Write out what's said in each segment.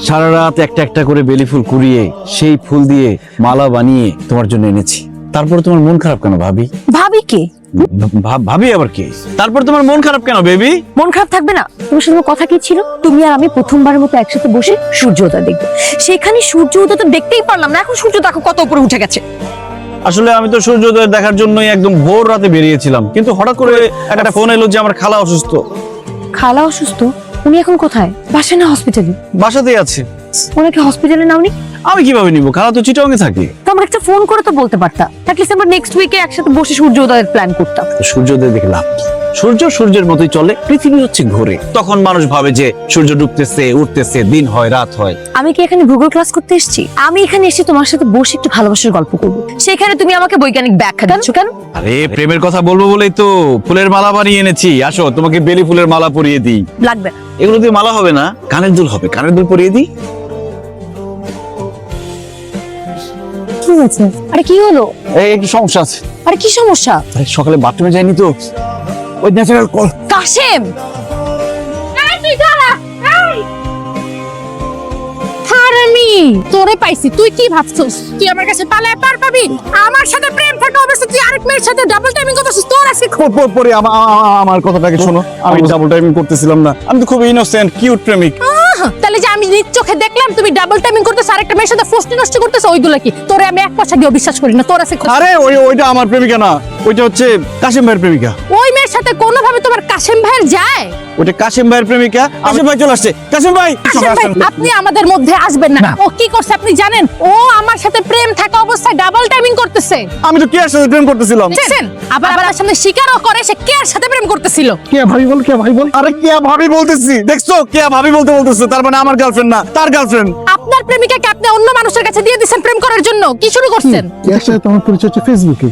সারা রাত একটা একটা করে বেলি ফুল কুড়িয়ে সেই ফুল দিয়ে মালা বানিয়ে তোমার জন্য এনেছি। তারপর তোমার মন খারাপ কেন ভাবি? ভাবি কে? ভাবি আবার কে? তারপর তোমার মন খারাপ কেন বেবি? মন খারাপ থাকবে না? তোমার সাথে কথা কি ছিল? তুমি আর আমি প্রথমবারের মতো একসাথে বসে সূর্যোদয় দেখবো। সেখানে সূর্যোদয় তো দেখতেই পারলাম না, এখন সূর্য দেখো কত উপরে উঠে গেছে। আসলে আমি তো সূর্যোদয় দেখার জন্যই একদম ভোর রাতে বেরিয়েছিলাম, কিন্তু হঠাৎ করে একটা ফোন এলো যে আমার খালা অসুস্থ। খালা অসুস্থ? উনি এখন কোথায়? বাসায় না হসপিটালে? বাসাতেই আছে। ওনাকে হসপিটালে নাওনি? আমি কিভাবে নিব? খালা তো চিটাগাং এ থাকে। তো আমরা একটা ফোন করে তো বলতে পারতাম, অ্যাটলিস্ট আমরা নেক্সট উইকে একসাথে বসে সূর্যোদয়ের প্ল্যান করতাম। সূর্যোদয় দেখে লাভ কি? সূর্য সূর্যের মতোই চলে, পৃথিবী হচ্ছে ঘোরে। তখন মানুষ ভাবে যে সূর্য ডুবতেছে, উঠতেছে, দিন হয় রাত হয়। আমি কি এখানে ভূগোল ক্লাস করতে এসেছি? আমি এখানে এসে তোমার সাথে বসে একটু ভালোবাসার গল্প করবো, সেখানে তুমি আমাকে বৈজ্ঞানিক ব্যাখ্যা দিচ্ছ কেন? আরে প্রেমের কথা বলবো বলেই তো ফুলের মালা বানিয়ে এনেছি। আসো তোমাকে বেলি ফুলের মালা পরিয়ে দিই। লাগবে না। এগুলো দিয়ে মালা হবে না, কানের দুল হবে। কানের দুল পরিয়ে দিই। কি হয়েছে? আরে কি হলো? এই একটু সমস্যা আছে। আরে কি সমস্যা? আরে সকালে বাথরুমে যাইনি তো, ওই ন্যাচারাল কল। কাশেম, তোরে পাইছি, তুই কি ভাবছিস? তুই আমার কাছে পালায় পার পাবি? আমার সাথে প্রেম থাকা অবস্থা তুই আরেক মেয়ের সাথে ডাবল টাইমিং করতেছিস। তোর আজকে পরে আমার কথাটাকে শোনো। আমি ডাবল টাইমিং করতেছিলাম না, আমি তো খুব ইনোসেন্ট কিউট প্রেমিক। তাহলে যে আমি নিজ চোখে দেখলাম তুমি ডাবল টাইমিং করতেছ, আরেকটা মেয়ের সাথে ফষ্টি নষ্ট করতেছ, ওইগুলো কি? তোরে আমি এক পয়সা দিয়ে বিশ্বাস করি না। তোর আছে? আরে ওইটা আমার প্রেমিকা না, ওইটা হচ্ছে কাশিম ভাইয়ের প্রেমিকা। ওই মেয়ের সাথে কোনোভাবে তোমার কাশেম ভাইয়ের যায়? ওইটা কাশিম ভাইয়ের প্রেমিকা। কাশিম ভাই চলে আসছে। কাশিম ভাই, কাশেম ভাই, আপনি আমাদের মধ্যে আসবেন না। ও কি করছে আপনি জানেন? ও আমার সাথে প্রেম থাকা অবস্থায় ডাবল টাইমিং করতেছে। আমি তো কেয়ার সাথে প্রেম করতেছিলাম। দেখছেন? আবার আপনার সামনে স্বীকারও করে সে কেয়ার সাথে প্রেম করতেছিল। কেয়া ভাবি বল, কেয়া ভাবি বল। আরে কেয়া ভাবি বলতেছি, দেখছো? কেয়া ভাবি বলতেছে, তার মানে আমার গার্লফ্রেন্ড না, তার গার্লফ্রেন্ড। আপনার প্রেমিকাকে আপনি অন্য মানুষের কাছে দিয়ে দিয়েছেন প্রেম করার জন্য। কি শুরু করছেন? এর সাথে তোমার পরিচয় হচ্ছে ফেসবুকে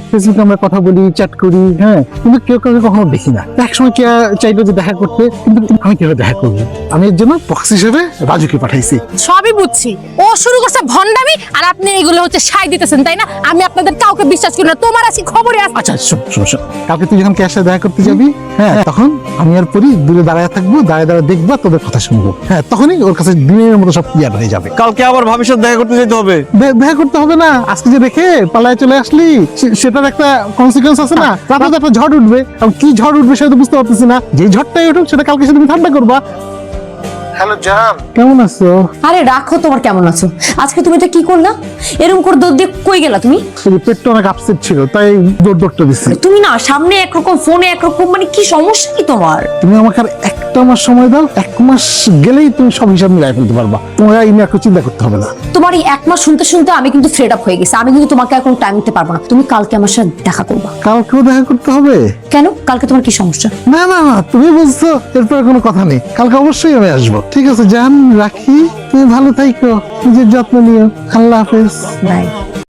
আমরা কথা বলি, চ্যাট করি, হ্যাঁ, কিন্তু কেউ কাউকে কখনো দেখি না। একসময় কে চাইলো যে দেখা করতে, কিন্তু আমি কিভাবে দেখা করবো? আমি এর জন্য প্রক্সি হিসেবে রাজুকে পাঠাইছি। সবই বুঝছি, ও শুরু করছে ভন্ডামি, আর আপনি এগুলো হচ্ছে সাই দিতেছেন, তাই না? আমি আপনাদের কাউকে বিশ্বাস করি না। তোমার আজকে খবরই আছে। আচ্ছা শোন, কালকে তুই যখন কেয়ার সাথে দেখা করতে যাবি, হ্যাঁ, তখন আমি আর পরি দূরে দাঁড়ায় থাকবো, দাঁড়ায় দেখবো, তোদের কথা শুনবো। হ্যাঁ, তখনই ওর কাছে দিনের মতো সব ক্লিয়ার হয়ে যাবে। কালকে আবার ভাবির সাথে দেখা করতে যেতে হবে। দেখা করতে হবে না, আজকে যে রেখে পালায় চলে আসলি, সেটার একটা কনসিকুয়েন্স আছে না? রাতে একটা ঝড় উঠবে, এবং কি ঝড় উঠবে সেটা তো বুঝতে পারতেছি না। যে ঝড়টাই উঠুক সেটা কালকে সেটা তুমি ঠান্ডা করবা। হ্যালো জান, কেমন আছো? আরে রাখো তোমার কেমন আছো। আজকে তুমি এটা কি করলা? এরকম করে দৌড় দিয়ে কই গেলা তুমি? পেটটা অনেক আপসেট ছিল, তাই দৌড়টা দিচ্ছি। তুমি না সামনে একরকম, ফোনে একরকম, মানে কি সমস্যা কি তোমার? তুমি আমাকে আর একটা মাস সময় দাও, 1 মাস গেলেই তুমি সব হিসাব মিলাই ফেলতে পারবা। তোমার এই নিয়ে একটু চিন্তা করতে হবে না। তোমার এই 1 মাস শুনতে শুনতে আমি কিন্তু ফেড আপ হয়ে গেছি। আমি কিন্তু তোমাকে আর কোনো টাইম দিতে পারবো না। তুমি কালকে আমার সাথে দেখা করবা। কালকেও দেখা করতে হবে? কেন? কালকে তোমার কি সমস্যা? না, তুমি বুঝছো, এরপর কোনো কথা নেই। কালকে অবশ্যই আমি আসবো। ঠিক আছে জান, রাখি। তুমি ভালো থাইকো, নিজের যত্ন নিও। আল্লাহ হাফেজ। বাই।